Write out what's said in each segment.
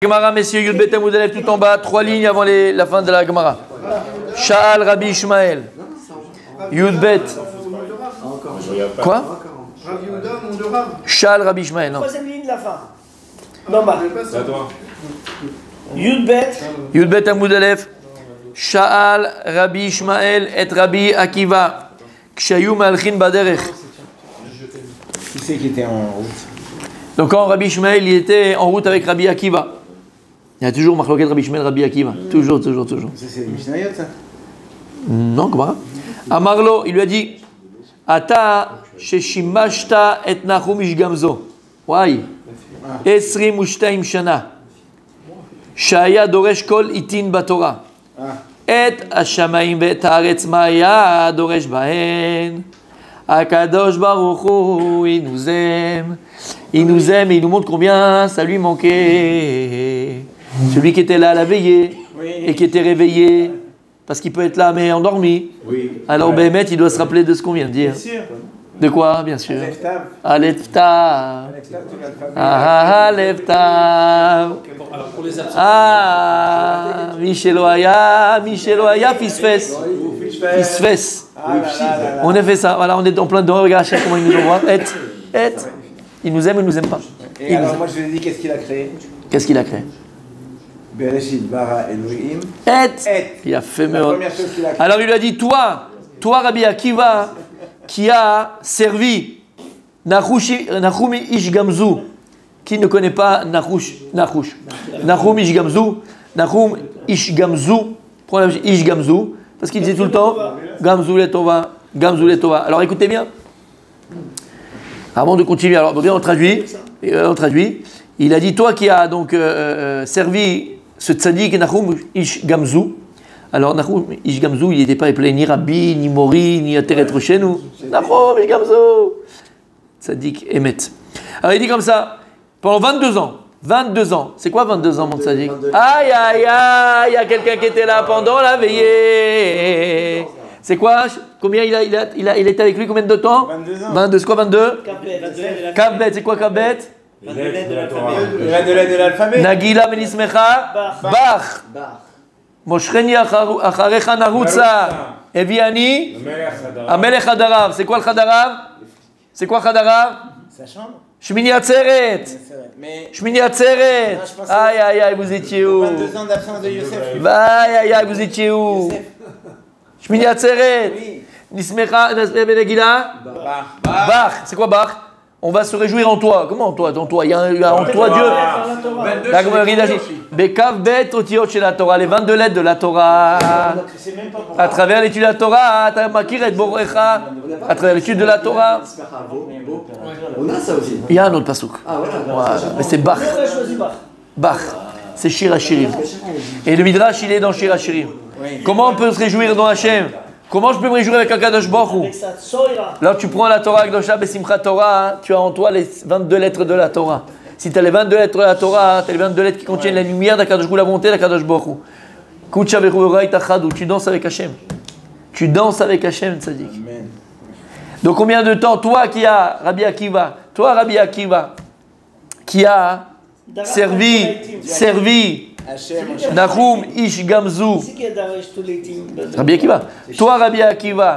Gemara, messieurs, Yud Bet Amud Aleph tout en bas, 3 lignes avant la fin de la Gemara. Sha'al Rabbi Ishmael. Yud Bet. Quoi? Sha'al Rabbi Ishmael. Non. Troisième ligne de la fin. D'en bas. Yud Bet. Yud Bet Amud Aleph. Sha'al Rabbi Ishmael et Rabbi Akiva. Kshayu Malchin Baderech. Qui c'est qui était en route? Donc quand Rabbi Ishmael il était en route avec Rabbi Akiva. Il y a toujours Machloket Rabbi Ishmael, Rabbi Akiva. Toujours. Ça, c'est le Mishnayot, ça? Non, comment? Amarlo, il lui a dit Ata sheshimashta et Nachum ish gamzo. Why? Esrim ushtaim shana. Shaya doresh kol itin batora. Et השמיים ואת הארץ מה היה דורש בהן. הקדוש ברוך הוא, il nous aime et il nous montre combien ça lui manquait. Celui qui était là à la veillée et qui était réveillé, parce qu'il peut être là mais endormi. Alors Béhémet, il doit se rappeler de ce qu'on vient de dire. De quoi, bien sûr? Aleph Tav. Aleph Tav. Ah, Micheloaya, Fisfes. On a fait ça, voilà, on est en plein dedans, regarde comment il nous envoie. Il nous aime ou il nous aime pas? Et alors moi je lui ai dit qu'est-ce qu'il a créé? Qu'est-ce qu'il a créé? Bereshit bara Elohim. Il a fait mieux. Alors il lui a dit, toi Rabbi Akiva, qui a servi Nachum ish gamzu, qui ne connaît pas Nachum ish gamzu, Nachum ish gamzu, parce qu'il disait tout le temps Gamzu letova. Alors écoutez bien, avant de continuer, alors bien on traduit. Il a dit, toi qui as donc servi ce tzaddik Nachum ish gamzu. Alors Nachum ish gamzu, il n'était pas appelé ni Rabbi, ni Mori, ni Ateret Roshenu. Nachum ish gamzu, tzaddik Emet. Alors il dit comme ça, pendant 22 ans. C'est quoi 22 ans, mon tzaddik? Aïe, il y a quelqu'un qui était là pendant la veillée. C'est quoi? Combien il était avec lui combien de temps? 22 ans. 22, c'est quoi 22? Kavbet, c'est quoi Kavbet? Le de l'alphabet. Nagila benismecha Bach. Moshcheni acharecha narutza. Eviani Amelech Hadarav. C'est quoi le Hadarav? Sa chambre. Shmini Atzeret. Shmini Atzeret. Aïe, vous étiez où? 22 ans d'absence de Youssef. Aïe, vous étiez où? Shmini Atzeret. Nismecha Nagila Bach. C'est quoi Bach? On va se réjouir en toi. Comment en toi? Il y a en toi Dieu. La Bekav bet otiot chez la Torah. Les 22 lettres de la Torah. À travers l'étude de la Torah, à travers l'étude de la Torah. On a ça aussi. Il y a un autre pasouk. Mais c'est Bach. Bach. C'est Shir HaShirim. Et le Midrash, il est dans Shir HaShirim. Comment on peut se réjouir dans Hachem? Comment je peux me réjouir avec Akadosh Baruch Hu? Là, tu prends la Torah Akdosha Besimcha Torah, tu as en toi les 22 lettres de la Torah. Si tu as les 22 lettres de la Torah, tu as les 22 lettres qui contiennent la lumière d'Akadosh Hu, la volonté d'Akadosh Baruch Hu. Kucha Verurai Tachadou, tu danses avec Hachem. Tzadik. Donc combien de temps, toi qui as Rabbi Akiva, qui a servi Nachum ish gamzu. Rabbi Akiva. Toi, Rabbi Akiva,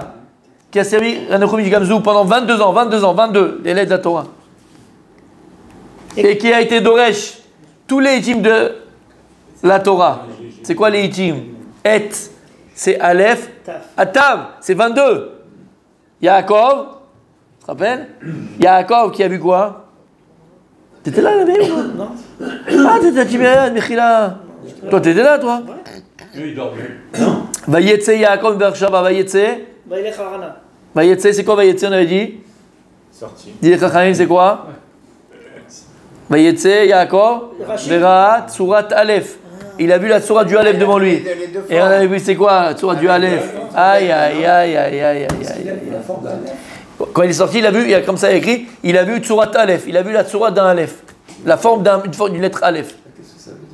qui a servi Nachum ish gamzu pendant 22, les lettres de la Torah. Et qui a été Doresh, tous les hitim de la Torah. C'est quoi les hitim? Et, c'est Aleph. Atav, c'est 22. Yaakov, tu te rappelles? Yaakov qui a vu quoi? T'étais là la veille ou non? T'étais à Tibériade, Mechila. Toi, t'étais là, toi? Lui, il dormait. Vayetse Yaakov Bershava, Vayetse, c'est quoi Vayetse, on avait dit? Sorti. Dis les Chachamim, c'est quoi? Vayetse Yaakov, Verat, Surat Aleph. Il a vu la Surat du Aleph devant lui. Et on avait vu, c'est quoi la Surat du Aleph? Aïe. Quand il est sorti, il a vu, il y a comme ça écrit, il a vu Tsurat Aleph, il a vu la Tsurat d'un Aleph, la forme d'une lettre Aleph.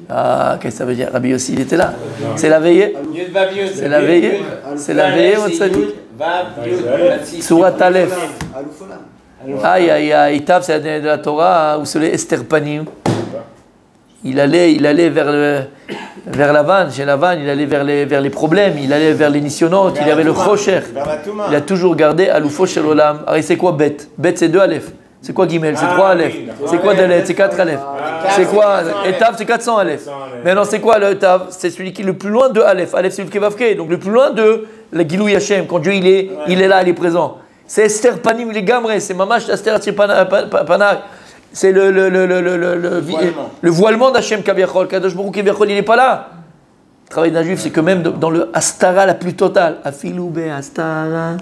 Qu'est-ce que ça veut dire? Rabbi Yossi, il était là. C'est la veillée. C'est la veillée, votre tzaddik. Tsurat Aleph. Aïe, Tav, c'est de la Torah, ou c'est les Esther Panim. il allait vers la vanne, chez la vanne, il allait vers les problèmes, il allait vers les nissionotes, il avait le Chocher. Il a toujours gardé Aloufo Shel Olam. Alors c'est quoi Bet? Bet c'est 2 Aleph. C'est quoi Gimel? C'est 3 Aleph. C'est quoi Dalet? C'est 4 Aleph. C'est quoi Etav? C'est 400 Aleph. Mais non, c'est quoi le Etav? C'est celui qui est le plus loin de Aleph. Aleph c'est le Kevavke, donc le plus loin de la Gilou Yashem, quand Dieu il est là, il est présent. C'est Esther Panim, il est Gamre, c'est Mamash Esther Panak. C'est le voilement d'Hachem Kaviachol. Kadosh Baruch Kaviachol, il n'est pas là. Le travail d'un juif, c'est que même dans le Astara la plus totale, Afiloube Astara,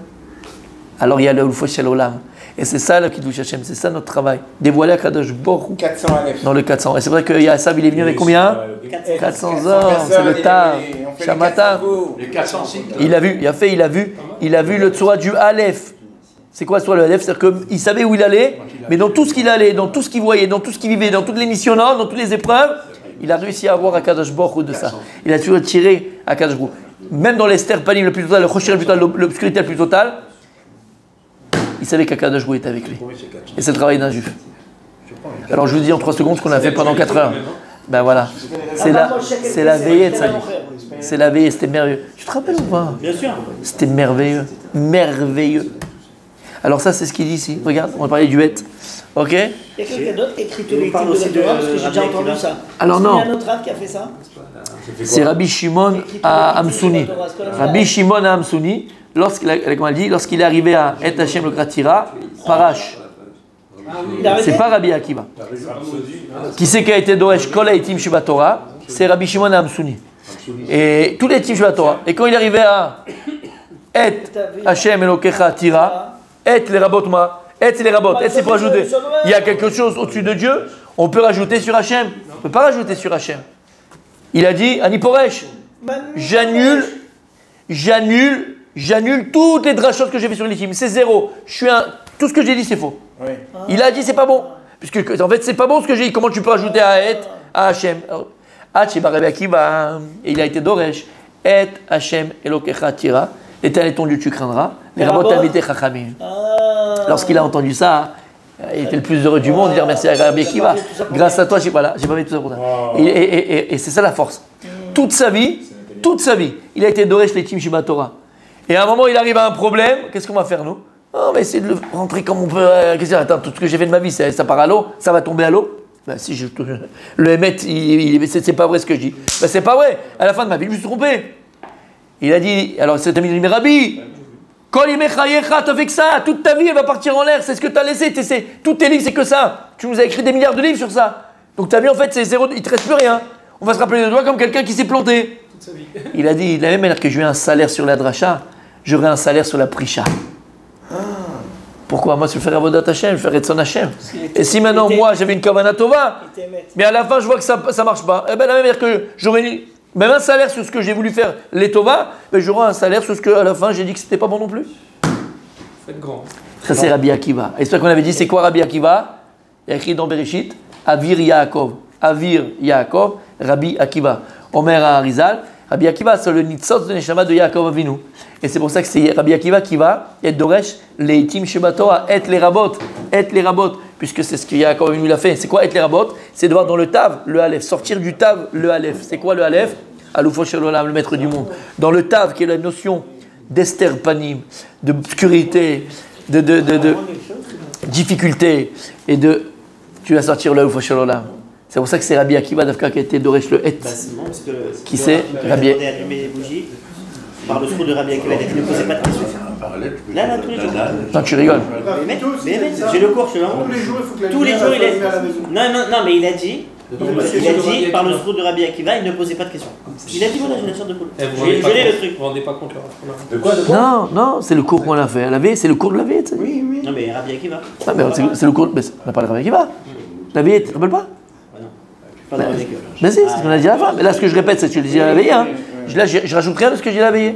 alors il y a le Aloufo Shel Olam. Et c'est ça le Kiddush Hashem, c'est ça notre travail. Dévoiler à Kadosh Baruch 400 Aleph. dans le 400. Et c'est vrai que Yassav, il est venu avec combien? 400 ans, c'est le Tav, Shamata. Les 400 cycles. Il a vu le Tzora du Aleph. C'est quoi soit le Aleph? C'est-à-dire qu'il savait où il allait, mais dans tout ce qu'il allait, dans tout ce qu'il voyait, dans tout ce qu'il vivait, dans toutes les missions, dans toutes les épreuves, il a réussi à avoir Akadosh Baruch de ça. Il a toujours tiré Akadosh Baruch. Même dans l'Esther Panim le plus total, le Chocher le plus total, l'obscurité la plus totale, il savait qu'Akadosh Baruch était avec lui. Et c'est le travail d'un juif. Alors je vous dis en 3 secondes ce qu'on a fait pendant 4 heures. Ben voilà. C'est la veillée de sa vie. C'est la veillée, c'était merveilleux. Tu te rappelles ou pas? Bien sûr. C'était merveilleux. Merveilleux. Alors ça, c'est ce qu'il dit ici. Regarde, on va parler du bête. Ok? Il y a quelqu'un d'autre qui écrit tous les titres de la Torah, parce que j'ai déjà entendu ça. Alors non. Il y a un autre rave qui a fait ça. C'est Rabbi Shimon à Amsouni. Rabbi Shimon à Amsouni, lorsqu'il est arrivé à Et Hashem le Kratira, Parash. C'est pas Rabbi Akiva. Qui c'est qui a été Doresh Kol Haitim Sheba Torah? C'est Rabbi Shimon à Amsouni. Et tous les Haitim Sheba Torah. Et quand il est arrivé à Et Hashem Elokecha Tira, Et les rabot ma, Et c'est les rabot, Et c'est pour ajouter. Il y a quelque chose au-dessus de Dieu, on peut rajouter sur Hashem. On ne peut pas rajouter sur Hashem. Il a dit, Aniporesh, j'annule toutes les drachot que j'ai fait sur les teams. C'est zéro. Tout ce que j'ai dit, c'est faux. Oui. Il a dit, c'est pas bon. Puisque, en fait, c'est pas bon ce que j'ai dit. Comment tu peux rajouter à Et, à Hashem? Il a été Doresh. Et Hashem Elokecha Tira. L'Éternel est ton Dieu, tu craindras. Les rabot Talmidei Chachamim. Lorsqu'il a entendu ça, il était le plus heureux du monde. Il dit merci à Rabbi Akiva. Grâce à toi, j'ai pas fait tout ça pour ça. Et c'est ça la force. Toute sa vie, il a été Doresh les Tim Sheba Torah. Et à un moment, il arrive à un problème. Qu'est-ce qu'on va faire, nous? On va essayer de le rentrer comme on peut. Attends, tout ce que j'ai fait de ma vie, ça part à l'eau. Ça va tomber à l'eau. Ben, si le Hémet, c'est pas vrai ce que je dis. Ben, c'est pas vrai. À la fin de ma vie, je me suis trompé. Il a dit, alors cet ami dit, mais Rabbi, t'as fait que ça, toute ta vie elle va partir en l'air, c'est ce que tu as laissé, tous tes livres c'est que ça, tu nous as écrit des milliards de livres sur ça, donc ta vie en fait c'est zéro, il te reste plus rien, on va se rappeler de toi comme quelqu'un qui s'est planté. Il a dit, de la même manière que j'ai eu un salaire sur la dracha, j'aurai un salaire sur la prisha. Pourquoi? Moi je vais faire Avodat Hashem, je vais faire Etzon Hashem. Et si maintenant moi j'avais une Kavana Tova, mais à la fin je vois que ça marche pas, eh bien de la même manière que j'aurais même un salaire sur ce que j'ai voulu faire les Tova, ben j'aurai un salaire sur ce qu'à la fin j'ai dit que c'était pas bon non plus. Faites grand. Ça c'est Rabbi Akiva. Et c'est ça qu'on avait dit, c'est quoi Rabbi Akiva? Il y a écrit dans Bereshit, Avir Yaakov, Rabbi Akiva. Omer Arizal, Rabbi Akiva c'est le nitzot de Neshama de Yaakov Avinu. Et c'est pour ça que c'est Rabbi Akiva qui va être Doresh les Tim Sheba Torah, et les rabot, puisque c'est ce que Yaakov Avinu l'a fait. C'est quoi être les rabot? C'est de voir dans le Tav, le Aleph, sortir du Tav, le Aleph. C'est quoi le Aleph? Aloufo Shel Olam, le maître du monde. Dans le Tav, qui est la notion d'Esther Panim, d'obscurité, de difficulté, et tu vas sortir le Aloufo Shel Olam. C'est pour ça que c'est Rabbi Akiva Davka qui a été Doresh le Et. Qui c'est Rabbi par le trou de Rabbi Akiva, il ne posait pas de questions. Là, tous les jours. Non, tu rigoles. Mais j'ai le cours, je suis là. Tous les jours, il a dit. Non, mais il a dit, par le trou de Rabbi Akiva, il ne posait pas de questions. Il a dit, voilà, j'ai une sorte de poule. Je l'ai le truc. Vous vous rendez pas compte, là. De quoi? Non, c'est le cours qu'on a fait. C'est le cours de la veille, tu sais. Oui. Non, mais Rabbi Akiva. Ah, mais c'est le cours. Mais on a parlé de Rabbi Akiva. La veille, tu te rappelles pas? Pas de Rabbi Akiva. Mais si, c'est ce qu'on a dit à la fin. Mais là, ce que je répète, c'est ce que je dis à la veille. Hein. Là, je rajoute rien de ce que j'ai dit à la veille.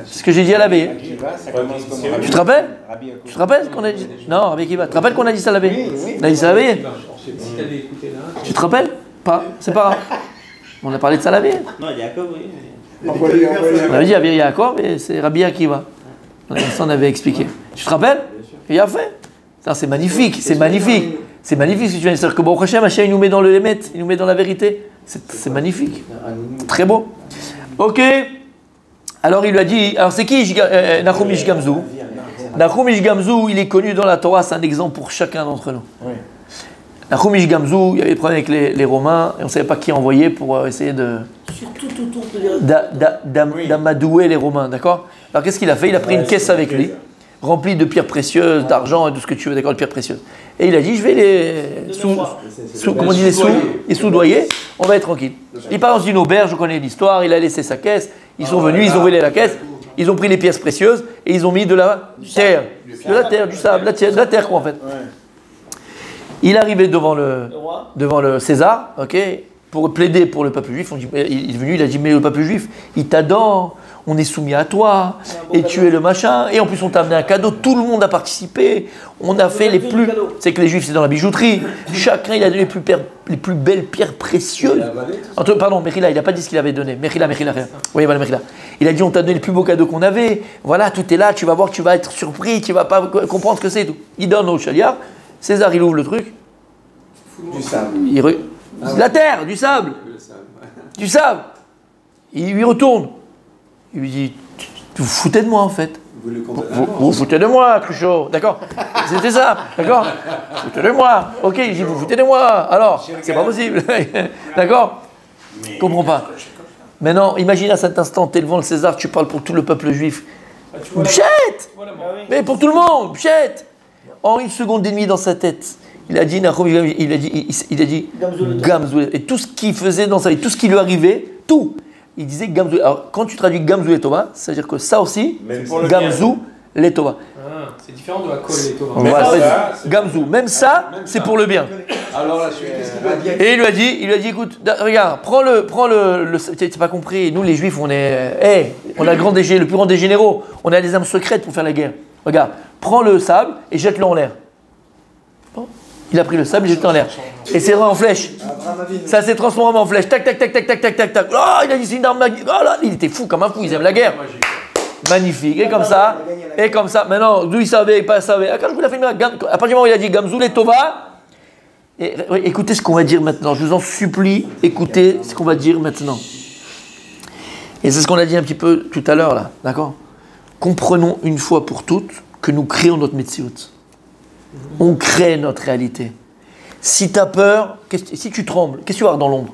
C'est ce que j'ai dit à la veille. Tu te rappelles? Tu te rappelles qu'on a dit? Non, Rabbi Akiva. Tu te rappelles qu'on a dit ça à la veille? On a dit ça à la veille. Tu te rappelles? Pas. C'est pas grave. On a parlé de ça à la veille. Non, Yaakov, oui. On avait dit Avir Yaakov et c'est Rabbi Akiva. Ça, on avait expliqué. Tu te rappelles? Il a fait. Ça, c'est magnifique, c'est magnifique. C'est magnifique ce que tu viens de dire. C'est-à-dire que Baruch Hashem, Hashem, il nous met dans le Hémet, il nous met dans la vérité. C'est magnifique. Très beau. Ok. Alors il lui a dit, alors c'est qui Nahum Ish Gamzu? Nahum Ish Gamzu, il est connu dans la Torah, c'est un exemple pour chacun d'entre nous. Oui. Nahum Ish Gamzu, il y avait des problèmes avec les Romains, et on ne savait pas qui envoyer pour essayer d'amadouer les Romains, d'accord? Alors qu'est-ce qu'il a fait? Il a pris une caisse avec lui, remplie de pierres précieuses, d'argent et de ce que tu veux, d'accord, de pierres précieuses. Et il a dit, je vais les soudoyer, on va être tranquille. Il part dans une auberge, je connais l'histoire, il a laissé sa caisse, ils sont venus, ils ont volé la caisse, ils ont pris les pièces précieuses et ils ont mis de la terre, du sable, de la terre quoi en fait. Il est arrivé devant le César, ok, pour plaider pour le peuple juif. Il est venu, il a dit, mais le peuple juif, il t'adore, on est soumis à toi, et tu es le machin, et en plus on t'a amené un cadeau, tout le monde a participé, on a fait les plus... C'est que les juifs, c'est dans la bijouterie, chacun il a donné les plus belles pierres précieuses. Pardon, Mechila, il n'a pas dit ce qu'il avait donné. Mechila. Oui, voilà, Mechila. Il a dit, on t'a donné les plus beaux cadeaux qu'on avait, voilà, tout est là, tu vas voir que tu vas être surpris, tu vas pas comprendre ce que c'est et tout. Il donne au chaliard, César, il ouvre le truc. Du sable. La terre, du sable. Du sable. Il lui retourne. Il lui dit, vous foutez de moi en fait. Vous foutez de moi, Cruchot. D'accord? C'était ça. D'accord? Vous foutez de moi. Ok, il dit, vous foutez de moi. Alors, c'est pas possible. D'accord? Je comprends pas. Maintenant, imagine à cet instant, tu es devant le César, tu parles pour tout le peuple juif. Pchette! Mais pour tout le monde, pchette! En une seconde et demie dans sa tête, il a dit, il a dit Gamzou. Et tout ce qu'il faisait dans sa vie, tout ce qui lui arrivait, tout. Il disait Gamzou. Alors, quand tu traduis Gamzou et Tova, ça veut dire que ça aussi, Gamzou les Tova. C'est différent de la colle les Tova. Voilà, Gamzou. Même ça, c'est pour le bien. Alors là, qu'est-ce qu'il a dit? Et il lui a dit, écoute, regarde, prends le t'as pas compris, nous les Juifs, on est, on a le plus grand des généraux, on a des âmes secrètes pour faire la guerre. Regarde, prends le sable et jette-le en l'air. Bon. Il a pris le sable et jeté en l'air. Et c'est en flèche. Ça s'est transformé en flèche. Tac, tac, tac, tac, tac, tac, tac, tac. Oh, il a dit c'est une arme magique. Oh là, il était fou comme un fou, ils aiment la guerre. Magnifique. Et comme ça. Maintenant, d'où il savait, pas savait. Quand je vous l'ai fait, à partir du moment où il a dit Gamzou les Tova, écoutez ce qu'on va dire maintenant. Je vous en supplie, écoutez ce qu'on va dire maintenant. Et c'est ce qu'on a dit un petit peu tout à l'heure là. D'accord? Comprenons une fois pour toutes que nous créons notre Metsiout. On crée notre réalité. Si tu as peur, si tu trembles, qu'est-ce que tu vas voir dans l'ombre?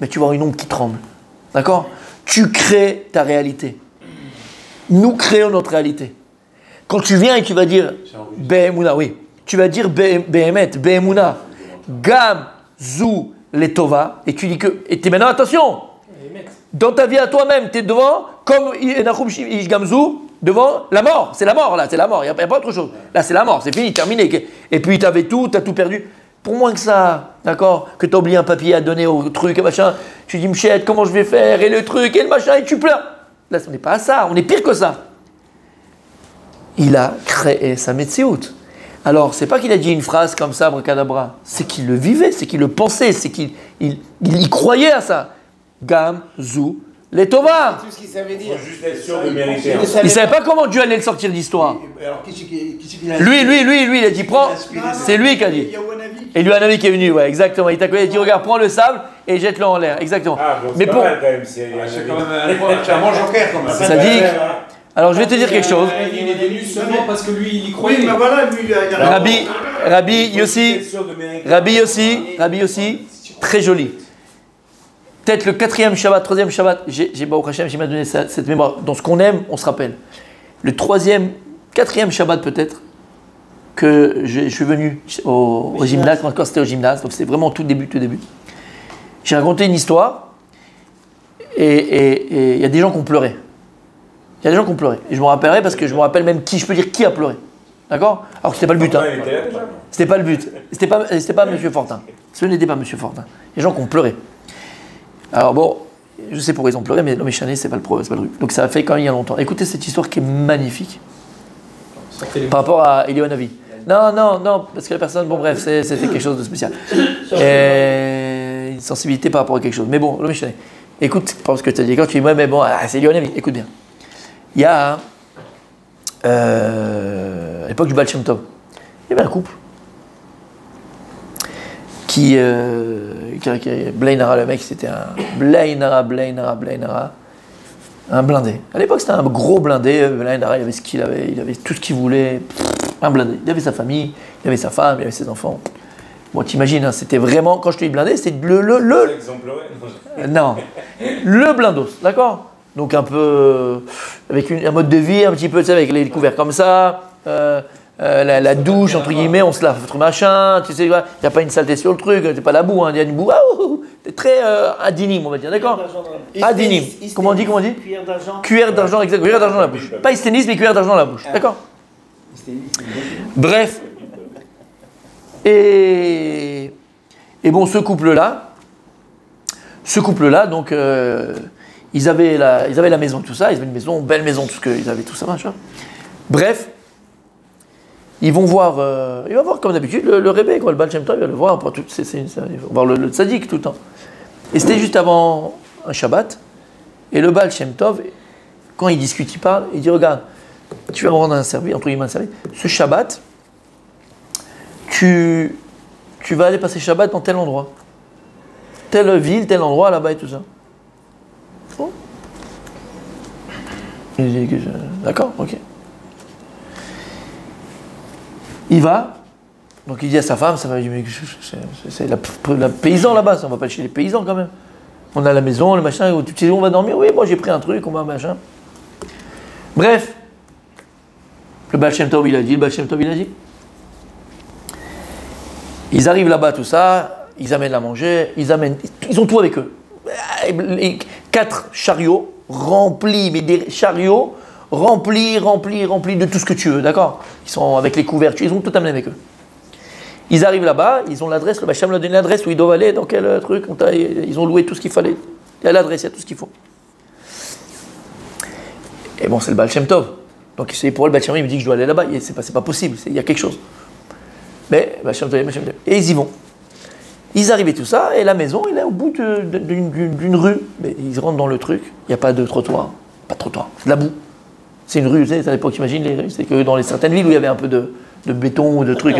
Mais tu vas voir une ombre qui tremble. D'accord? Tu crées ta réalité. Nous créons notre réalité. Quand tu viens et tu vas dire Be'emuna, oui. Tu vas dire Be'emet, Be'emuna, Gam, Zou, Letova. Et tu dis que. Et tu es maintenant, attention! Dans ta vie à toi-même, tu es devant, comme Nahum Ish Gamzu, devant la mort. C'est la mort, là, c'est la mort. Il n'y a pas autre chose. Là, c'est la mort, c'est fini, terminé. Et puis, tu avais tout, tu as tout perdu. Pour moins que ça, d'accord? Que tu as oublié un papier à donner au truc, et machin. Tu dis, Mchette, comment je vais faire? Et le truc, et le machin, et tu pleures. Là, on n'est pas à ça, on est pire que ça. Il a créé sa Metsiout. Alors, c'est pas qu'il a dit une phrase comme ça, abracadabra. C'est qu'il le vivait, c'est qu'il le pensait, c'est qu'il y croyait à ça. Gam, Zou, les Tova. C'est tout ce qu'il savait dire. Il faut juste être sûr de mériter. Il ne savait pas comment Dieu allait le sortir d'histoire. Alors, qui c'est qu'il a Lui, il a dit, prends. C'est lui qui a dit. Et lui, un ami qui est venu, ouais, exactement. Il t'a dit, regarde, prends le sable et jette-le en l'air. Exactement. Ah, bon, mais c'est pour. pas mal quand même. C'est quand même un mange en cœur, quand même. Ça dit. Alors, je vais te dire quelque chose. Il est venu seulement parce que lui, il y croyait. Oui, mais voilà, lui, il a. Rabbi Yossi, très joli. Peut-être le 4e Shabbat, 3e Shabbat, j'ai Baruch Hashem, j'ai m'a donné cette mémoire. Dans ce qu'on aime, on se rappelle. Le 3e, 4e Shabbat peut-être, que je suis venu au gymnase, quand c'était au gymnase, donc c'était vraiment tout début. J'ai raconté une histoire et il y a des gens qui ont pleuré. Et je me rappellerai parce que je me rappelle même qui a pleuré. D'accord? Alors que c'était pas le but. Hein. C'était pas le but. C'était pas M. Fortin. Ce n'était pas M. Fortin. Les gens qui ont pleuré. Alors bon, je sais pourquoi ils ont pleuré, mais l'homme échané, c'est pas le truc. Donc ça a fait quand même il y a longtemps. Écoutez cette histoire qui est magnifique. Par rapport à Eliyahu Hanavi. Non, parce que la personne, bon bref, c'était quelque chose de spécial. Une sensibilité par rapport à quelque chose. Mais bon, l'homme échané. Écoute, parce que tu as dit, quand tu dis, ouais, mais bon, c'est Eliyahu Hanavi. Écoute bien. Il y a, à l'époque du Baal Shem Tov, il y avait un couple. Blainara, le mec, c'était un Blainara, un blindé. À l'époque, c'était un gros blindé. Blainara, il avait ce qu'il avait, il avait tout ce qu'il voulait. Un blindé. Il avait sa famille, il avait sa femme, il avait ses enfants. Bon, t'imagines, hein, c'était vraiment, quand je te dis blindé, c'est non, le blindos, d'accord? Donc un peu, avec un mode de vie, un petit peu, tu sais, avec les couverts comme ça, la douche, entre guillemets, on se lave, votre machin, tu sais, il n'y a pas une saleté sur le truc, c'est pas la boue, il y a une boue, c'est très adinim, on va dire, d'accord? Adinim, comment on dit? Cuillère d'argent. Cuillère d'argent, exact, cuillère d'argent dans la bouche. Pas isténis, mais cuillère d'argent dans la bouche, d'accord? Bref. Et bon, ce couple-là, donc, ils avaient la maison, tout ça, ils avaient une maison, belle maison, tout ce qu'ils avaient, tout ça, machin. Bref, il va voir comme d'habitude le Rebbe, quoi, le Baal Shem Tov, il va le voir, il va voir le tzaddik tout le temps. Et c'était juste avant un Shabbat, et le Baal Shem Tov, quand il discute, il parle, il dit, regarde, tu vas me rendre un service, entre guillemets un service, ce Shabbat, tu vas aller passer Shabbat dans tel endroit. Telle ville, tel endroit, là-bas et tout ça. Bon. Il dit, d'accord, ok. Il va, donc il dit à sa femme, c'est la paysan là-bas, ça, on va pas chez les paysans quand même. On a la maison, le machin, tu sais où on va dormir, oui, moi j'ai pris un truc, on va machin. Bref, le Baal Shem Tov il a dit, ils arrivent là-bas, tout ça, ils amènent à manger, ils ont tout avec eux. 4 chariots remplis, mais des chariots remplis de tout ce que tu veux, d'accord? Ils sont avec les couvertures, ils ont tout amené avec eux. Ils arrivent là-bas, ils ont l'adresse, le Bacham leur a donné l'adresse où ils doivent aller, dans quel truc, ils ont loué tout ce qu'il fallait. Il y a l'adresse, il y a tout ce qu'il faut. Et bon, c'est le Baal Shem Tov. Donc c'est pour le Baal Shem Tov, il me dit que je dois aller là-bas, c'est pas possible, il y a quelque chose. Mais Baal Shem Tov, et ils y vont. Ils arrivent et tout ça, et la maison, il est au bout d'une rue. Mais ils rentrent dans le truc, il n'y a pas de trottoir, c'est de la boue. C'est une rue, tu sais, à l'époque, imagine les rues, c'est que dans certaines villes où il y avait un peu de béton ou de trucs.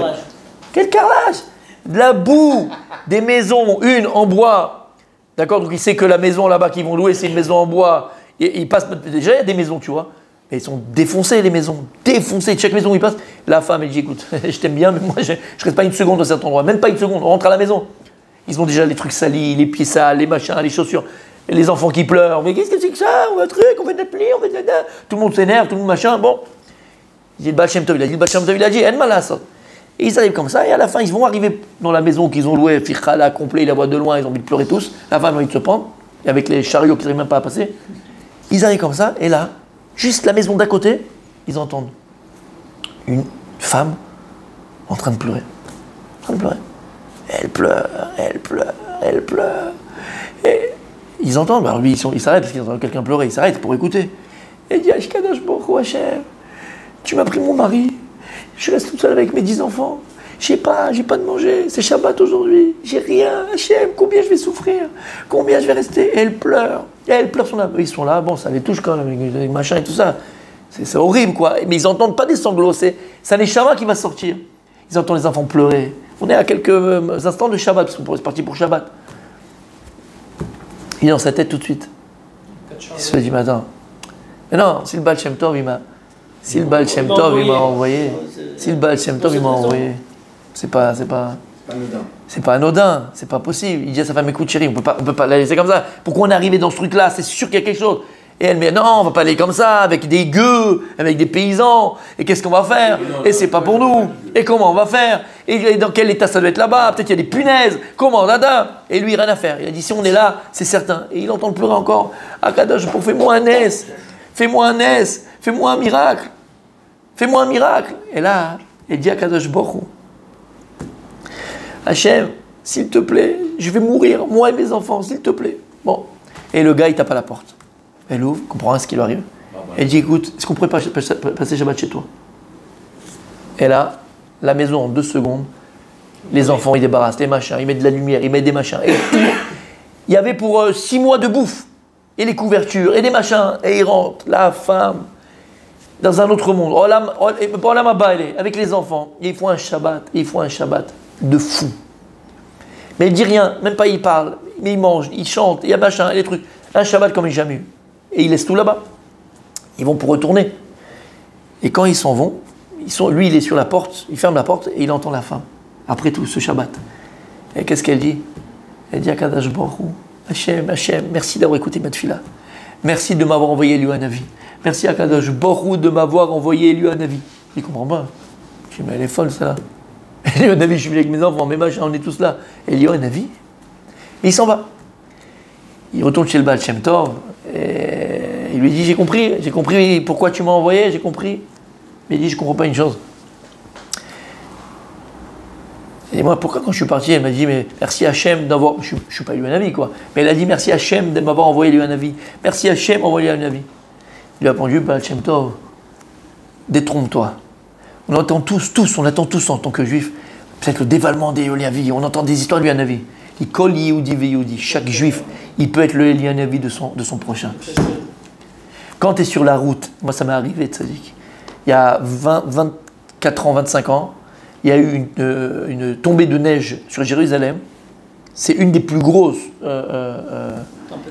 Quel carrelage! De la boue, des maisons, une en bois. D'accord? Donc il sait que la maison là-bas qu'ils vont louer, c'est une maison en bois. Et il passe, déjà, il y a des maisons, tu vois. Mais ils sont défoncés, les maisons. Défoncés. Chaque maison où il passe, la femme, elle dit, écoute, je t'aime bien, mais moi, je ne reste pas une seconde dans cet endroit. Même pas une seconde. On rentre à la maison. Ils ont déjà les trucs salis, les pieds sales, les machins, les chaussures. Et les enfants qui pleurent. Mais qu'est-ce que c'est que ça? On fait un truc, on fait de la pluie, on fait de la... Tout le monde s'énerve, tout le monde machin. Bon. Il dit, le Baal Shem Tov, il a dit, en malasa. Et ils arrivent comme ça, et à la fin, ils vont arriver dans la maison qu'ils ont louée, Fikhala, complet, ils la voient de loin, ils ont envie de pleurer tous. La femme a envie de se prendre, et avec les chariots qui n'arrivent même pas à passer. Ils arrivent comme ça, et là, juste la maison d'à côté, ils entendent une femme en train de pleurer. Elle pleure. Et ils entendent, alors lui, ils s'arrêtent parce qu'ils entendent quelqu'un pleurer, ils s'arrêtent pour écouter. Et il dit, Ashkadosh Baruch Hashem, tu m'as pris mon mari, je reste toute seule avec mes 10 enfants, j'ai pas de manger, c'est Shabbat aujourd'hui, j'ai rien, Hachem, combien je vais souffrir, combien je vais rester? Et elle pleure son âme. Ils sont là, bon, ça les touche quand même, avec machin et tout ça. C'est horrible, quoi. Mais ils n'entendent pas des sanglots, c'est un neshama qui va sortir. Ils entendent les enfants pleurer. On est à quelques instants de Shabbat, parce qu'on est parti pour Shabbat. Il est dans sa tête tout de suite. Il se dit, mais attends, mais non, si le Baal Shem Tov, il m'a envoyé. Si le Baal Shem Tov, il m'a envoyé. C'est pas anodin, c'est pas possible. Il dit à sa femme, écoute chérie, on peut pas la laisser comme ça. Pourquoi on est arrivé dans ce truc-là? C'est sûr qu'il y a quelque chose. Et elle me dit, non, on va pas aller comme ça, avec des gueux, avec des paysans. Et qu'est-ce qu'on va faire? Et c'est pas pour nous. Et comment on va faire? Et dans quel état ça doit être là-bas? Peut-être il y a des punaises. Comment, nada? Et lui, rien à faire. Il a dit, si on est là, c'est certain. Et il entend pleurer encore. Akadosh, fais-moi un S. Fais-moi un miracle. Fais-moi un miracle. Et là, il dit à Kadosh Baruch Hu, Hachem, s'il te plaît, je vais mourir, moi et mes enfants, s'il te plaît. Bon. Et le gars, il tape à la porte. Elle ouvre, comprend rien ce qui lui arrive. Elle dit, écoute, est-ce qu'on pourrait passer Shabbat chez toi? Et là, la maison en 2 secondes, les enfants, ils débarrassent, les machins, ils mettent de la lumière, ils mettent des machins. Et tout, il y avait pour 6 mois de bouffe, et les couvertures, et des machins, et ils rentrent, la femme, dans un autre monde. Avec les enfants, ils font un Shabbat de fou. Mais il dit rien, même pas il parle, mais il mange, il chante, il y a machin, il y a des trucs. Un Shabbat comme il n'y a jamais eu. Et il laisse tout là-bas. Ils vont pour retourner. Et quand ils s'en vont, lui il est sur la porte, il ferme la porte et il entend la femme. Après tout ce Shabbat. Et qu'est-ce qu'elle dit? Elle dit à Kadosh Baruch Hu, Hachem, merci d'avoir écouté ma tefila. Merci de m'avoir envoyé Eliyahu Hanavi. Merci à Kadosh Baruch Hu de m'avoir envoyé Eliyahu Hanavi. Il comprend pas. Je dis, mais elle est folle, celle-là. Eliyahu Hanavi, je suis venu avec mes enfants, mes machins, on est tous là. Eliyahu Hanavi. Et il s'en va. Il retourne chez le Baal Shem Tov. Et il lui dit, j'ai compris pourquoi tu m'as envoyé, j'ai compris. Mais il dit, je ne comprends pas une chose. Et moi, pourquoi quand je suis parti, elle m'a dit, mais merci Hachem d'avoir... Je ne suis pas Eliyahu Hanavi, quoi. Mais elle a dit, merci Hachem de m'avoir envoyé Eliyahu Hanavi. Merci Hachem envoyé Eliyahu Hanavi. Il lui a répondu, Baal Shem Tov, détrompe-toi. On attend tous en tant que juifs, peut-être le dévalement des Eliyahu Hanavi, on entend des histoires de Eliyahu Hanavi. Il colle Yehudi Veyehudi. Chaque juif, il peut être le Eliyahu Hanavi de son prochain. Quand tu es sur la route, moi ça m'est arrivé, Tzadik, il y a 24 ans, 25 ans, il y a eu une tombée de neige sur Jérusalem. C'est une des plus grosses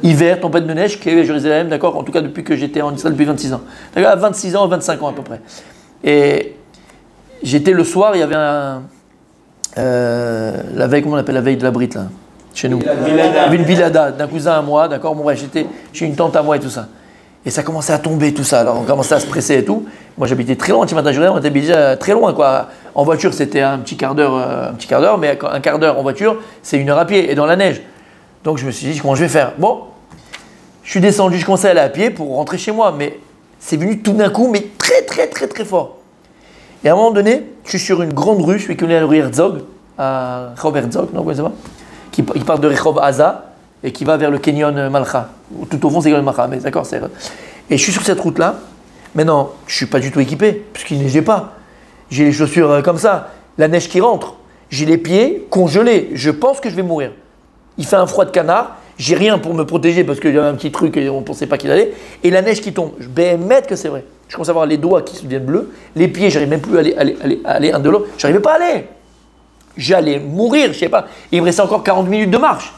hivers, tempêtes de neige qu'il y a eu à Jérusalem, d'accord, en tout cas depuis que j'étais en Israël depuis 26 ans. D'accord, à 26 ans, 25 ans à peu près. Et j'étais le soir, il y avait la veille, comment on appelle la veille de la Brite là, chez nous. Il y avait une bilada d'un cousin à moi, d'accord, bon ouais, j'étais chez une tante à moi et tout ça. Et ça commençait à tomber tout ça, alors on commençait à se presser et tout. Moi j'habitais très loin, on était déjà très loin quoi. En voiture c'était un petit quart d'heure, mais un quart d'heure en voiture c'est 1 heure à pied et dans la neige. Donc je me suis dit comment je vais faire. Bon, je suis descendu, je commençais à aller à pied pour rentrer chez moi, mais c'est venu tout d'un coup, mais très fort. Et à un moment donné, je suis sur une grande rue, celui qui connaît la rue Herzog, à Rehov Herzog, non, vous savez pas, qui part de Rehov Aza et qui va vers le Kenyon Malcha. Tout au fond, c'est Kenyon Malcha, mais d'accord, c'est... Et je suis sur cette route-là. Maintenant, je ne suis pas du tout équipé, puisqu'il neigeait pas. J'ai les chaussures comme ça, la neige qui rentre. J'ai les pieds congelés. Je pense que je vais mourir. Il fait un froid de canard. J'ai rien pour me protéger parce qu'il y avait un petit truc et on ne pensait pas qu'il allait. Et la neige qui tombe. Je bémette que c'est vrai. Je commence à avoir les doigts qui se deviennent bleus. Les pieds, j'arrive même plus à aller un de l'autre. Je n'arrivais pas à aller. J'allais mourir, je sais pas. Il me restait encore 40 minutes de marche.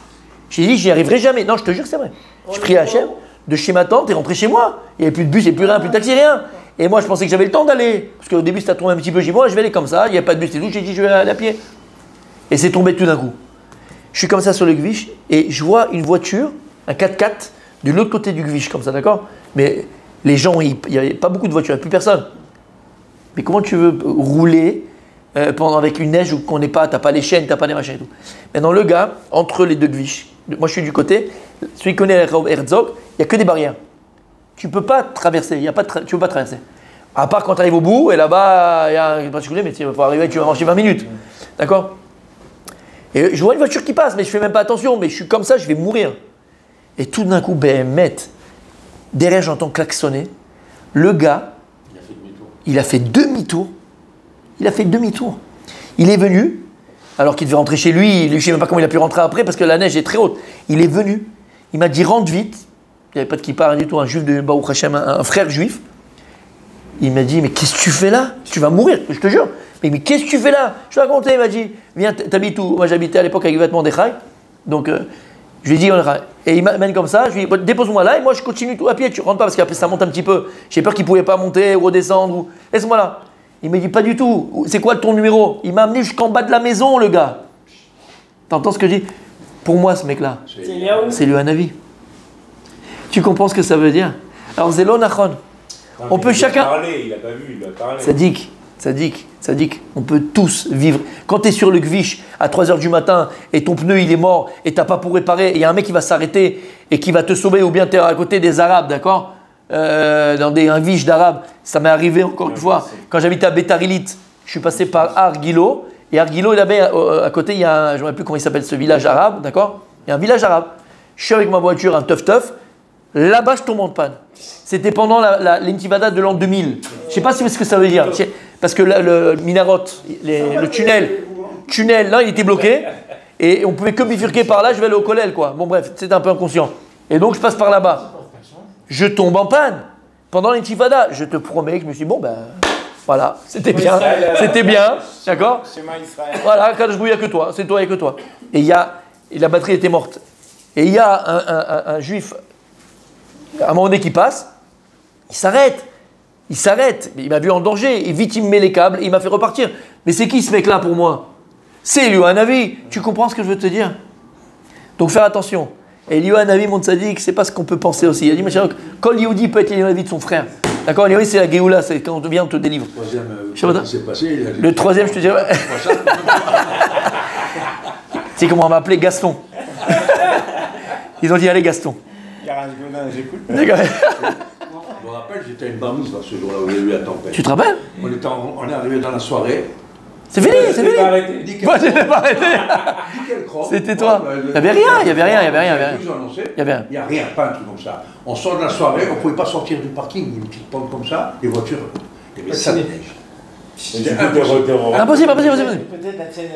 J'ai dit, j'y arriverai jamais. Non, je te jure que c'est vrai. Je prie à Hachem de chez ma tante et rentré chez moi. Il n'y avait plus de bus, il n'y avait plus rien, plus de taxi, rien. Et moi, je pensais que j'avais le temps d'aller. Parce qu'au début, ça tombait un petit peu chez moi. Je vais aller comme ça. Il n'y a pas de bus et tout. J'ai dit, je vais aller à pied. Et c'est tombé tout d'un coup. Je suis comme ça sur le Gvish et je vois une voiture, un 4x4, de l'autre côté du Gvish, comme ça, d'accord? Mais les gens, il n'y avait pas beaucoup de voitures, il n'y avait plus personne. Mais comment tu veux rouler avec une neige où on n'est pas, tu n'as pas les chaînes, tu n'as pas les machins et tout. Maintenant, le gars, entre les deux Gvish, moi je suis du côté, celui qui connaît Herzog, il n'y a que des barrières. Tu ne peux pas traverser, tu ne peux pas traverser. À part quand tu arrives au bout, et là-bas, il y a un particulier, mais pour arriver, tu vas marcher 20 minutes. D'accord? Et je vois une voiture qui passe, mais je ne fais même pas attention, mais je suis comme ça, je vais mourir. Et tout d'un coup, derrière, j'entends klaxonner. Le gars, il a fait demi-tour. Il a fait demi-tour. Il est venu, alors qu'il devait rentrer chez lui, je ne sais même pas comment il a pu rentrer après, parce que la neige est très haute. Il est venu, il m'a dit rentre vite. Il n'y avait pas de kippa, rien du tout, un juif de Baruch Hashem, un frère juif. Il m'a dit, mais qu'est-ce que tu fais là? Tu vas mourir, je te jure. Mais qu'est-ce que tu fais là? Je lui ai raconté, il m'a dit, viens, t'habites où? Moi j'habitais à l'époque avec vêtements d'Echai. Donc je lui ai dit, et il m'amène comme ça, je lui ai dit, dépose-moi là, et moi je continue tout à pied, tu rentres pas parce qu'après ça monte un petit peu. J'ai peur qu'il ne pouvait pas monter ou redescendre. Laisse-moi là. Il m'a dit, pas du tout. C'est quoi ton numéro? Il m'a amené jusqu'en bas de la maison, le gars. T'entends ce que je dis? Pour moi, ce mec-là, c'est le Hanavi. Tu comprends ce que ça veut dire? Alors, Zélo Nachon. On peut chacun. Il a pas vu, il a parlé. Sadiq, on peut tous vivre. Quand tu es sur le Gvish à 3h du matin et ton pneu il est mort et tu n'as pas pour réparer, et il y a un mec qui va s'arrêter et qui va te sauver, ou bien tu es à côté des Arabes, d'accord, dans un Gvish d'Arabes. Ça m'est arrivé encore une fois. Quand j'habitais à Bétarilit, je suis passé par Argilo. Et Argilo, à côté, il y a je ne sais plus comment il s'appelle ce village arabe, d'accord? Il y a un village arabe. Je suis avec ma voiture, un teuf. Là-bas, je tombe en panne. C'était pendant l'intifada de l'an 2000. Je ne sais pas si ce que ça veut dire. Parce que le Minarot, le tunnel, là, il était bloqué. Et on pouvait que bifurquer par là, je vais aller au Kollel, quoi. Bon, bref, c'était un peu inconscient. Et donc, je passe par là-bas. Je tombe en panne. Pendant l'intifada, je te promets que je me suis dit, bon, ben, voilà, c'était bien, d'accord? Voilà, Kadosh Baruch Hu, il n'y a que toi, c'est toi et que toi. Et il y a et la batterie était morte. Et il y a un juif, à un moment donné qui passe, il s'arrête. Il m'a vu en danger, et vite il me met les câbles, et il m'a fait repartir. Mais c'est qui ce mec-là pour moi? C'est Eliyahu Hanavi. Tu comprends ce que je veux te dire? Donc faire attention. Et Eliyahu Hanavi, mon tzaddik, c'est pas ce qu'on peut penser aussi. Il a dit, mais quand Yehudi peut être Eliyahu Hanavi de son frère. D'accord, Eliyahu, c'est la Géoula, c'est quand on vient, on te délivre. Le troisième, je te dirais. C'est comment on m'a appelé Gaston. Ils ont dit, allez Gaston. J'écoute. D'accord. Je me rappelle, j'étais à une bamousse ce jour-là où il y a eu la tempête. Tu te rappelles? On est arrivé dans la soirée. C'est fini, c'est fini. Moi, je n'ai pas arrêté. C'était toi. Il n'y avait rien. Il n'y avait rien, pas un truc comme ça. On sort de la soirée, on ne pouvait pas sortir du parking, une petite pente comme ça, les voitures, il y avait ça de neige. C'était impossible.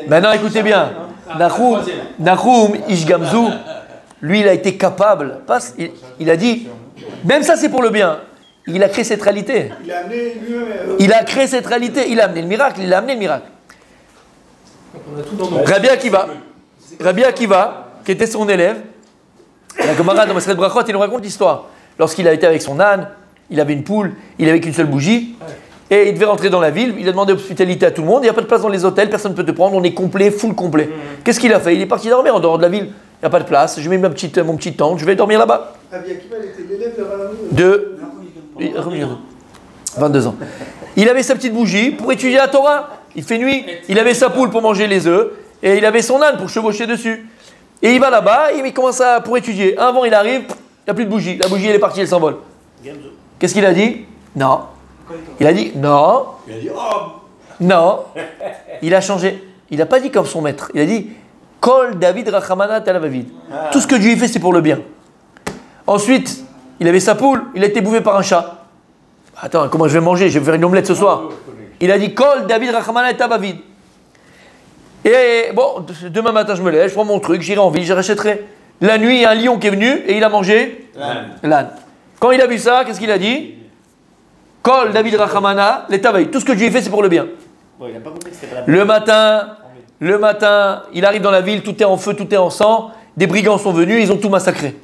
Maintenant, écoutez bien. Nahum Ishgamzu, lui, il a été capable. Il a dit, même ça, c'est pour le bien. Il a créé cette réalité. Il a créé cette réalité. Il a amené le miracle. Rabbi Akiva, qui était son élève, la Gemara dans Maseret Brachot, il nous raconte l'histoire. Lorsqu'il a été avec son âne, il avait une poule, il avait qu'une seule bougie, et il devait rentrer dans la ville. Il a demandé hospitalité à tout le monde. Il n'y a pas de place dans les hôtels, personne ne peut te prendre. On est complet, full complet. Qu'est-ce qu'il a fait? Il est parti dormir en dehors de la ville. Il n'y a pas de place. Je mets mon petit tente, je vais dormir là-bas. Rabbi Akiva, il était l'élève de Rabbi. 22 ans. Il avait sa petite bougie pour étudier la Torah. Il fait nuit. Il avait sa poule pour manger les œufs. Et il avait son âne pour chevaucher dessus. Et il va là-bas, il commence pour étudier. Un vent, il arrive, il n'y a plus de bougie. La bougie, elle est partie, elle s'envole. Qu'est-ce qu'il a dit? Non. Il a dit non. Il a dit oh. Non. Il a changé. Il n'a pas dit comme son maître. Il a dit Kol David Rachamana Talavavid. Tout ce que Dieu fait, c'est pour le bien. Ensuite, il avait sa poule, il a été bouffé par un chat. Attends, comment je vais manger? Je vais faire une omelette ce soir. Il a dit Kol David Rachamana Talavavid. Et bon, demain matin, je me lève, je prends mon truc, j'irai en ville, je rachèterai. La nuit, il y a un lion qui est venu et il a mangé l'âne. Quand il a vu ça, qu'est-ce qu'il a dit? Kol David Rachamana, les Tavaï. Tout ce que Dieu fait, c'est pour le bien. Bon, il a pas compris que c'était pas la Le matin, il arrive dans la ville, tout est en feu, tout est en sang. Des brigands sont venus, ils ont tout massacré.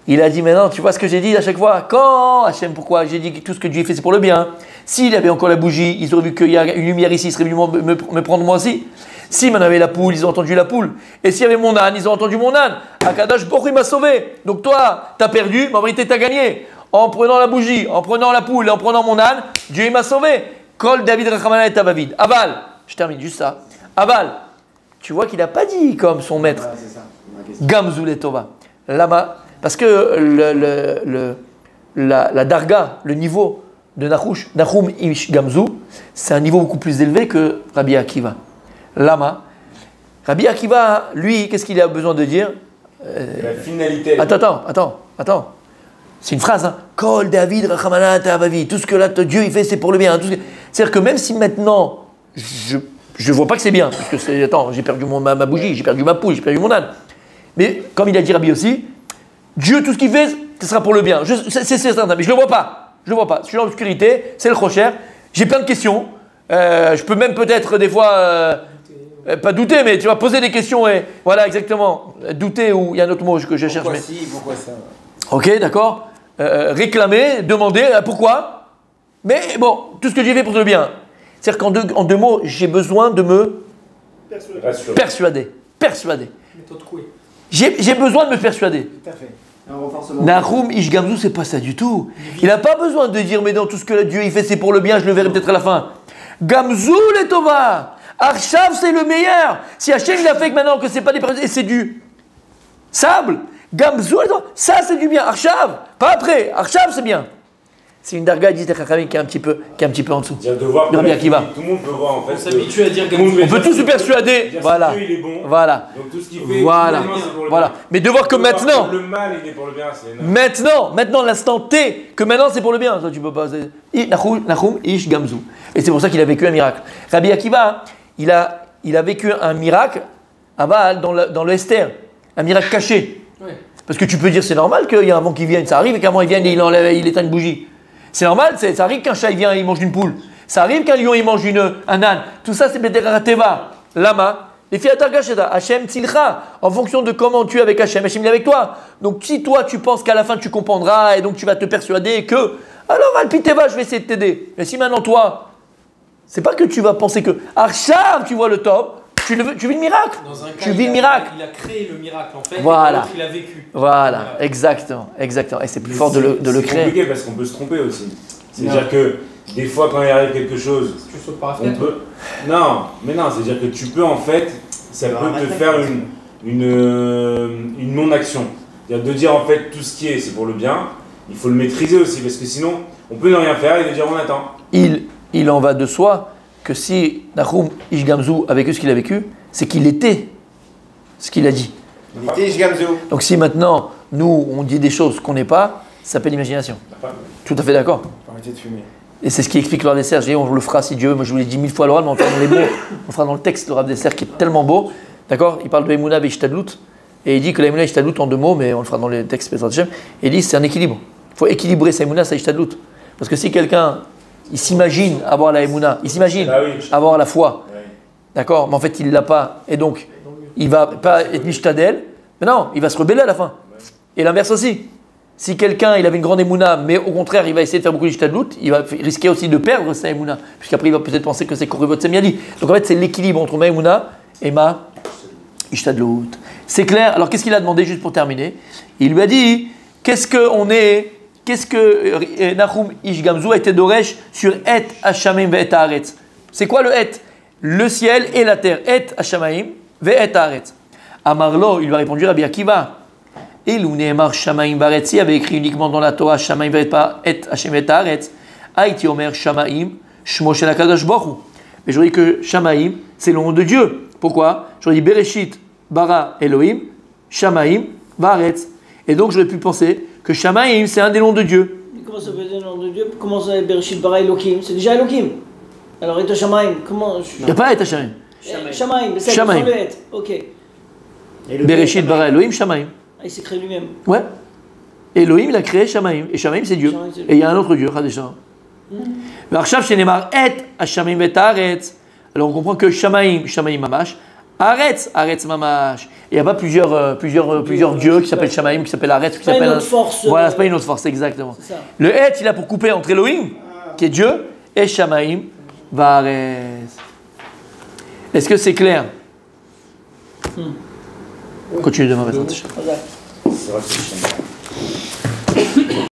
Il a dit, mais non, tu vois ce que j'ai dit à chaque fois? Quand Hachem, pourquoi? J'ai dit que tout ce que Dieu fait, c'est pour le bien. S'il avait encore la bougie, ils auraient vu qu'il y a une lumière ici, ils seraient venus me prendre moi aussi. Si m'en avait la poule, ils ont entendu la poule. Et s'il y avait mon âne, ils ont entendu mon âne. Akadash Baruch Hu, il m'a sauvé. Donc toi, t'as perdu, mais en vérité, t'as gagné. En prenant la bougie, en prenant la poule et en prenant mon âne, Dieu il m'a sauvé. Kol David Rachamana et Tavavid. Aval, je termine juste ça. Aval, tu vois qu'il n'a pas dit comme son maître. Gamzu le Tova. Lama, parce que la darga, le niveau de Nahum Ish Gamzu, c'est un niveau beaucoup plus élevé que Rabbi Akiva. Lama. Rabbi Akiva, lui, qu'est-ce qu'il a besoin de dire? La finalité. Attends. C'est une phrase, hein. Kol David Rachamana Ta'avavi. Tout ce que là, Dieu il fait, c'est pour le bien. C'est-à-dire que même si maintenant, je ne vois pas que c'est bien, parce que c'est, attends, j'ai perdu ma bougie, j'ai perdu ma poule, j'ai perdu mon âne. Mais comme il a dit Rabbi aussi, Dieu, tout ce qu'il fait, ce sera pour le bien. C'est certain, mais je ne le vois pas. Je suis dans l'obscurité, c'est le rocher. J'ai plein de questions. Je peux même peut-être des fois, pas douter, mais tu vas poser des questions et voilà, exactement. Douter ou il y a un autre mot que je cherche. Pourquoi ça? Ok, d'accord. Réclamer, demander, pourquoi? Mais bon, tout ce que j'ai fait pour le bien. C'est-à-dire qu'en deux mots, j'ai besoin de me persuader. J'ai besoin de me persuader. Tout à fait. Nahum Ish Gamzu, c'est pas ça du tout. Il n'a pas besoin de dire, mais dans tout ce que Dieu il fait, c'est pour le bien, je le verrai peut-être à la fin. Gamzu le Tova. Arshav, c'est le meilleur. Si Hachem il a fait que maintenant que c'est pas des personnes, et c'est du sable. Gamzu, ça c'est du bien. Arshav, pas après. Arshav, c'est bien. C'est une darga, disent les Chachamim, qui est un petit peu en dessous. De voir Rabbi Akiva. Tout le monde peut voir en fait. On s'habitue à dire On peut tous se persuader. Voilà. Dieu, il est bon. Voilà. Donc tout ce qu'il fait, Voilà. c'est pour le Voilà. bien. Mais de voir que maintenant. Le mal, il est pour le bien. C'est Maintenant, l'instant T, que maintenant c'est pour le bien. Ça, tu peux pas. Nahum Ish Gamzu. Et c'est pour ça qu'il a vécu un miracle. Rabbi Akiva, il a vécu un miracle dans le Esther. Un miracle caché. Ouais. Parce que tu peux dire, c'est normal qu'il y a un vent qui vienne. Ça arrive qu'un vent il vienne et il éteint une bougie. C'est normal, ça arrive qu'un chat il vient et il mange une poule. Ça arrive qu'un lion il mange un âne. Tout ça c'est Bederateva. Lama. Les filles Hachem Tzilcha, en fonction de comment tu es avec Hachem, Hachem est avec toi. Donc si toi tu penses qu'à la fin tu comprendras et donc tu vas te persuader que, alors Alpiteva, je vais essayer de t'aider. Mais si maintenant toi, c'est pas que tu vas penser que, Arsham, tu vois le top, tu vis le miracle. Dans un cas, tu vis le miracle. Il a créé le miracle en fait, voilà. et il a vécu. Voilà, exactement. Et c'est plus fort de le créer. C'est compliqué parce qu'on peut se tromper aussi. C'est-à-dire que des fois, quand il arrive quelque chose, tu sautes par la fenêtre. Non, c'est-à-dire que tu peux en fait, ça peut te faire une non-action. C'est-à-dire de dire en fait tout ce qui est, c'est pour le bien. Il faut le maîtriser aussi parce que sinon, on peut ne rien faire et de dire on attend. Il en va de soi que si Nahum Ish Gamzu a vécu ce qu'il a vécu, c'est qu'il était ce qu'il a dit. Il était Ish Gamzu. Donc si maintenant, nous, on dit des choses qu'on n'est pas, ça s'appelle l'imagination. Tout à fait d'accord. Arrêtez de fumer. Et c'est ce qui explique le Rav Dessler. J'ai dit, on le fera si Dieu veut. Moi, je vous l'ai dit 1000 fois à l'oral, mais on fera dans les mots. On fera dans le texte le Rav Dessler qui est tellement beau. D'accord. Il parle de Emouna Ve'ishtadlut. Et il dit que la Emouna Ishtadlut en 2 mots, mais on le fera dans les textes Bezrat Hashem. Et il dit c'est un équilibre. Il faut équilibrer sa Emouna, sa Ishtadlut. Parce que si quelqu'un, il s'imagine avoir la Emouna, il s'imagine avoir la foi, d'accord, mais en fait il ne l'a pas, et donc il ne va pas être Mishtadel, mais non, il va se rebeller à la fin. Et l'inverse aussi. Si quelqu'un il avait une grande Emouna, mais au contraire il va essayer de faire beaucoup d'Ishtadlut, il va risquer aussi de perdre sa Emouna, puisqu'après il va peut-être penser que c'est Korivot Semiali. Donc en fait c'est l'équilibre entre ma Emouna et ma Ishtadlut. C'est clair. Alors qu'est-ce qu'il a demandé juste pour terminer? Il lui a dit qu'est-ce que Nahum Ish Gamzu a été d'Oresh sur Et Hashamayim ve'et haaretz. C'est quoi le Et? Le ciel et la terre. Et Hashamayim ve'et haaretz. Amarlo, il lui a répondu Rabbi Akiva. Et l'Uneemar Shamayim va'aretz, il avait écrit uniquement dans la Torah Shamayim ve'et Hashamayim ve'et haaretz. Aïti Omer Shamayim Shmo shel HaKadosh Baruch Hu. Mais j'aurais dit que Shamayim, c'est le nom de Dieu. Pourquoi? J'aurais dit Bereshit bara Elohim Shamayim va'aretz. Et donc j'aurais pu penser que Shamaim, c'est un des noms de Dieu. Comment ça peut être un nom de Dieu? Comment ça Bereshit bara Elohim? C'est déjà Elohim. Alors, Et Shamaim, comment? Il n'y a pas Et Shamaim. Shamaim, c'est le Et. Ok. Bereshit bara Elohim, Shamaim. Ah, il s'est créé lui-même. Ouais. Elohim, il a créé Shamaim. Et Shamaim, c'est Dieu. Et il y a un autre Dieu, Chadesha. Mais Arshav, c'est Neymar Et Hashamayim ve'et haaretz. Alors on comprend que Shamaim, Shamaim Mamash. Aretz, Aretz Mamash. Il n'y a pas plusieurs dieux qui s'appellent Shamaim, qui s'appellent Aretz, qui s'appellent. Une autre force. Voilà, c'est pas une autre force, exactement. C'est ça. Le Et, il a pour couper entre Elohim, qui est Dieu, et Shamaim, Varetz. Est-ce que c'est clair? Continue demain, Exact. C'est vrai que c'est